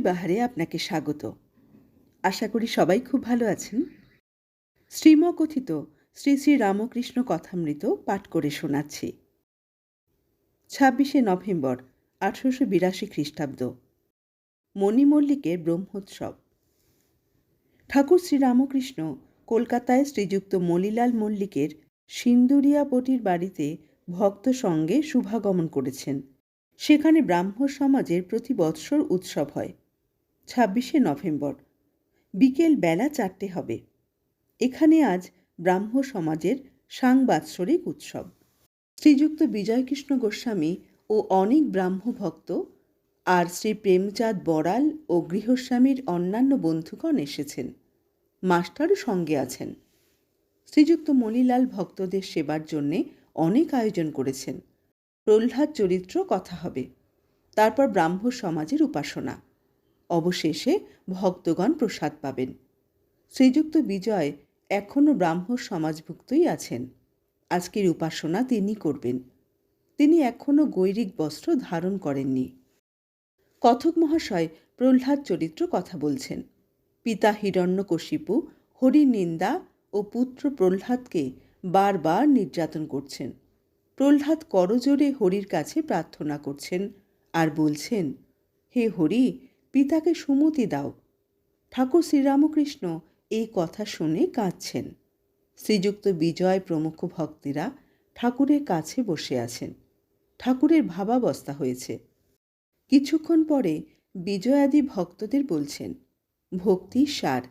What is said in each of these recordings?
বাহারে আপনাকে স্বাগত। আশা করি সবাই খুব ভালো আছেন। শ্রীমকথিত শ্রী শ্রী রামকৃষ্ণ কথামৃত পাঠ করে শোনাচ্ছি। 26শে নভেম্বর 1882 খ্রিস্টাব্দ। মণিমল্লিকের ব্রহ্মোৎসব। ঠাকুর শ্রীরামকৃষ্ণ কলকাতায় শ্রীযুক্ত মণিলাল মল্লিকের সিন্দুরিয়াপটির বাড়িতে ভক্ত সঙ্গে শুভাগমন করেছেন। সেখানে ব্রাহ্ম সমাজের প্রতি বৎসর উৎসব হয়। 26শে নভেম্বর বিকেল বেলা 4টে হবে। এখানে আজ ব্রাহ্ম সমাজের সাংবাৎসরিক উৎসব। শ্রীযুক্ত বিজয়কৃষ্ণ গোস্বামী ও অনেক ব্রাহ্ম ভক্ত আর শ্রী প্রেমচাঁদ বড়াল ও গৃহস্বামীর অন্যান্য বন্ধুগণ এসেছেন। মাস্টারও সঙ্গে আছেন। শ্রীযুক্ত মণিলাল ভক্তদের সেবার জন্যে অনেক আয়োজন করেছেন। প্রহ্লাদ চরিত্র কথা হবে, তারপর ব্রাহ্ম সমাজের উপাসনা, অবশেষে ভক্তগণ প্রসাদ পাবেন। শ্রীযুক্ত বিজয় এখনও ব্রাহ্ম সমাজভুক্তই আছেন। আজকের উপাসনা তিনি করবেন। তিনি এখনও গৈরিক বস্ত্র ধারণ করেননি। কথক মহাশয় প্রহ্লাদ চরিত্র কথা বলছেন। পিতা হিরণ্যকশিপু হরির নিন্দা ও পুত্র প্রহ্লাদকে বারবার নির্যাতন করছেন। প্রহ্লাদ করজোড়ে হরির কাছে প্রার্থনা করছেন আর বলছেন, হে হরি, পিতাকে সুমতি দাও। ঠাকুর শ্রীরামকৃষ্ণ এই কথা শুনে কাঁদছেন। শ্রীযুক্ত বিজয় প্রমুখ ভক্তেরা ঠাকুরের কাছে বসে আছেন। ঠাকুরের ভাবাবস্থা হয়েছে। কিছুক্ষণ পরে বিজয়াদি ভক্তদের বলছেন, ভক্তির সার,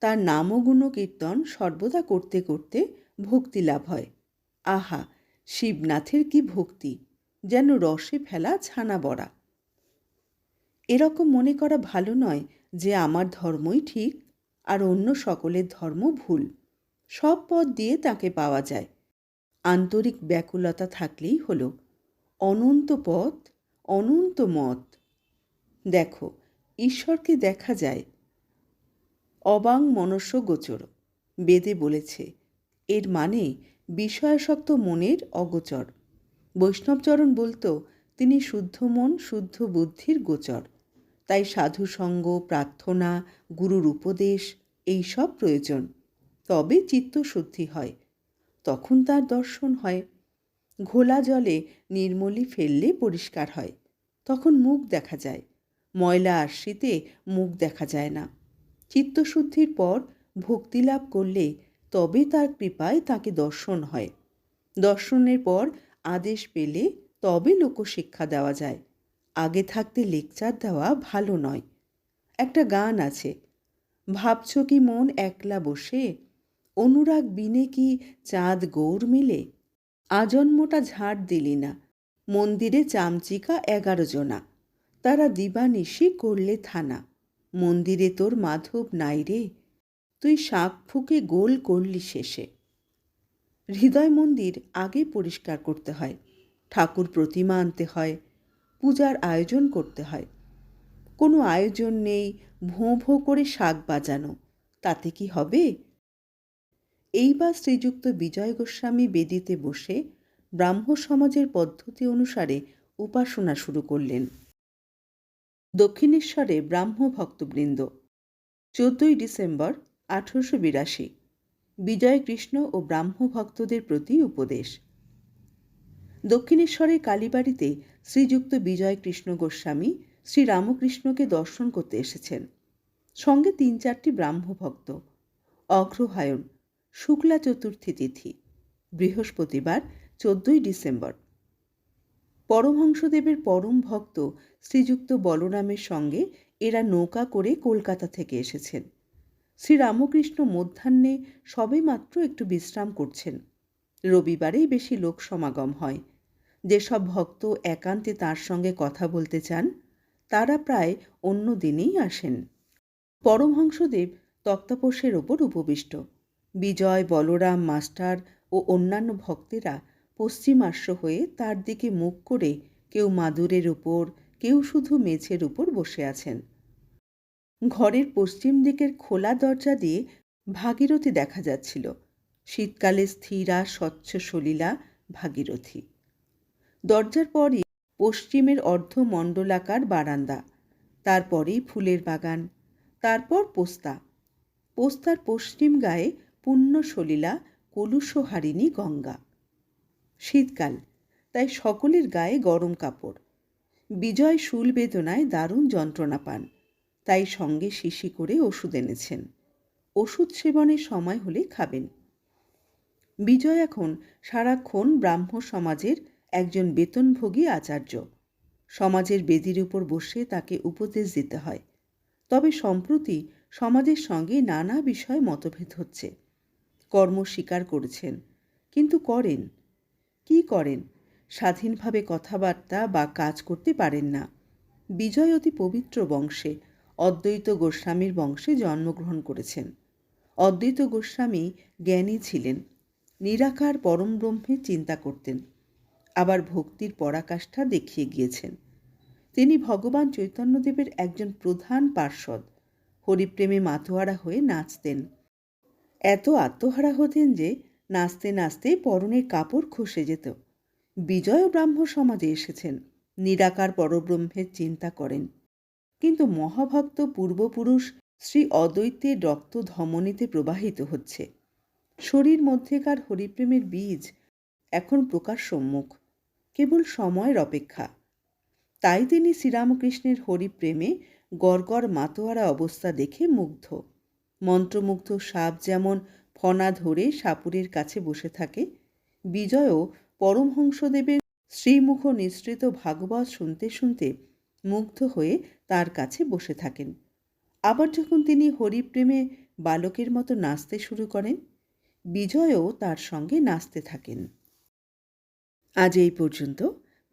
তার নাম ও গুণ কীর্তন সর্বদা করতে করতে ভক্তি লাভ হয়। আহা, শিবনাথের কি ভক্তি, যেন রসে ফেলা ছানা বড়া। এরকম মনে করা ভালো নয় যে আমার ধর্মই ঠিক আর অন্য সকলের ধর্ম ভুল। সব পথ দিয়ে তাকে পাওয়া যায়। আন্তরিক ব্যাকুলতা থাকলেই হলো। অনন্ত পথ, অনন্ত মত। দেখো, ঈশ্বরকে দেখা যায়। অবাং মনস্য গোচর বেদে বলেছে। এর মানে বিষয়াসক্ত মনের অগোচর। বৈষ্ণবচরণ বলতো তিনি শুদ্ধ মন শুদ্ধ বুদ্ধির গোচর। তাই সাধুসঙ্গ, প্রার্থনা, গুরুর উপদেশ এই সব প্রয়োজন। তবে চিত্তশুদ্ধি হয়, তখন তার দর্শন হয়। ঘোলা জলে নির্মলি ফেললে পরিষ্কার হয়, তখন মুখ দেখা যায়। ময়লা আশ্রিতে মুখ দেখা যায় না। চিত্তশুদ্ধির পর ভক্তিলাভ করলে তবে তার কৃপায় তাকে দর্শন হয়। দর্শনের পর আদেশ পেলে তবে লোকশিক্ষা দেওয়া যায়। আগে থাকতে লেকচার দেওয়া ভালো নয়। একটা গান আছে, ভাবছ কি মন একলা বসে, অনুরাগ বিনে কি চাঁদ গৌর মিলে, আজন্মটা ঝাড় দিলি না, মন্দিরে চামচিকা 11 জনা, তারা দিবানিশি করলে থানা, মন্দিরে তোর মাধব নাই রে, তুই শাঁখ ফুঁকে গোল করলি শেষে। হৃদয় মন্দির আগে পরিষ্কার করতে হয়, ঠাকুর প্রতিমা আনতে হয়, পূজার আয়োজন করতে হয়। কোনো আয়োজন নেই, ভোঁ ভোঁ করে শাঁখ বাজানো, তাতে কি হবে? এইবার শ্রীযুক্ত বিজয় গোস্বামী বেদিতে বসে ব্রাহ্ম সমাজের পদ্ধতি অনুসারে উপাসনা শুরু করলেন। দক্ষিণেশ্বরে ব্রাহ্ম ভক্তবৃন্দ। 14ই ডিসেম্বর 1882। বিজয় কৃষ্ণ ও ব্রাহ্ম ভক্তদের প্রতি উপদেশ। দক্ষিণেশ্বরের কালীবাড়িতে শ্রীযুক্ত বিজয় কৃষ্ণ গোস্বামী শ্রীরামকৃষ্ণকে দর্শন করতে এসেছেন। সঙ্গে 3-4টি ব্রাহ্ম ভক্ত। অগ্রহায়ণ, শুক্লা চতুর্থী তিথি, বৃহস্পতিবার 14ই ডিসেম্বর। পরমহংসদেবের পরম ভক্ত শ্রীযুক্ত বলরামের সঙ্গে এরা নৌকা করে কলকাতা থেকে এসেছেন। শ্রীরামকৃষ্ণ মধ্যাহ্নে সবেমাত্র একটু বিশ্রাম করছেন। রবিবারেই বেশি লোক সমাগম হয়। যেসব ভক্ত একান্তে তাঁর সঙ্গে কথা বলতে চান তারা প্রায় অন্য দিনেই আসেন। পরমহংসদেব তক্তাপোষের ওপর উপবিষ্ট। বিজয়, বলরাম, মাস্টার ও অন্যান্য ভক্তেরা পশ্চিমাশ্ব হয়ে তার দিকে মুখ করে কেউ মাদুরের উপর, কেউ শুধু মেঝের উপর বসে আছেন। ঘরের পশ্চিম দিকের খোলা দরজা দিয়ে ভাগীরথী দেখা যাচ্ছিল। শীতকালে স্থিরা স্বচ্ছ সলিলা ভাগীরথী। দরজার পরই পশ্চিমের অর্ধমণ্ডলাকার বারান্দা। তারপরেই ফুলের বাগান, তারপর পোস্তা। পোস্তার পশ্চিম গায়ে পুণ্য সলিলা কলুষহারিণী গঙ্গা। শীতকাল, তাই সকলের গায়ে গরম কাপড়। বিজয় শূল বেদনায় দারুণ যন্ত্রণা পান, তাই সঙ্গে শিশি করে ওষুধ এনেছেন। ওষুধ সেবনের সময় হলে খাবেন। বিজয় এখন সারাক্ষণ ব্রাহ্ম সমাজের একজন বেতনভোগী আচার্য। সমাজের বেদির উপর বসে তাকে উপদেশ দিতে হয়। তবে সম্প্রতি সমাজের সঙ্গে নানা বিষয়ে মতভেদ হচ্ছে। কর্ম স্বীকার করেছেন, কিন্তু করেন কি করেন? স্বাধীনভাবে কথাবার্তা বা কাজ করতে পারেন না। বিজয় অতি পবিত্র বংশে, অদ্বৈত গোস্বামীর বংশে জন্মগ্রহণ করেছেন। অদ্বৈত গোস্বামী জ্ঞানী ছিলেন, নিরাকার পরম ব্রহ্মের চিন্তা করতেন, আবার ভক্তির পরাকাষ্ঠা দেখিয়ে গিয়েছেন। তিনি ভগবান চৈতন্যদেবের একজন প্রধান পার্ষদ। হরিপ্রেমে মাতোয়ারা হয়ে নাচতেন। এত আত্মহারা হতেন যে নাচতে নাচতে পরনের কাপড় খসে যেত। বিজয় ব্রাহ্ম সমাজে এসেছেন, নিরাকার পরব্রহ্মের চিন্তা করেন, কিন্তু মহাভক্ত পূর্বপুরুষ শ্রী অদ্বৈতের রক্ত ধমনীতে প্রবাহিত হচ্ছে। শরীর মধ্যেকার হরিপ্রেমের বীজ এখন প্রকাশ সম্মুখ, কেবল সময়ের অপেক্ষা। তাই তিনি শ্রীরামকৃষ্ণের হরিপ্রেমে গড়গড় মাতোয়ারা অবস্থা দেখে মুগ্ধ। মন্ত্রমুগ্ধ সাপ যেমন ফনা ধরে সাপুরের কাছে বসে থাকে, বিজয়ও পরমহংসদেবের শ্রীমুখ নিঃসৃত ভাগবত শুনতে শুনতে মুগ্ধ হয়ে তার কাছে বসে থাকেন। আবার যখন তিনি হরিপ্রেমে বালকের মতো নাচতে শুরু করেন, বিজয়ও তার সঙ্গে নাচতে থাকেন। আজ এই পর্যন্ত।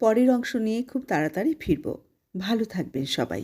পরের অংশ নিয়ে খুব তাড়াতাড়ি ফিরব। ভালো থাকবেন সবাই।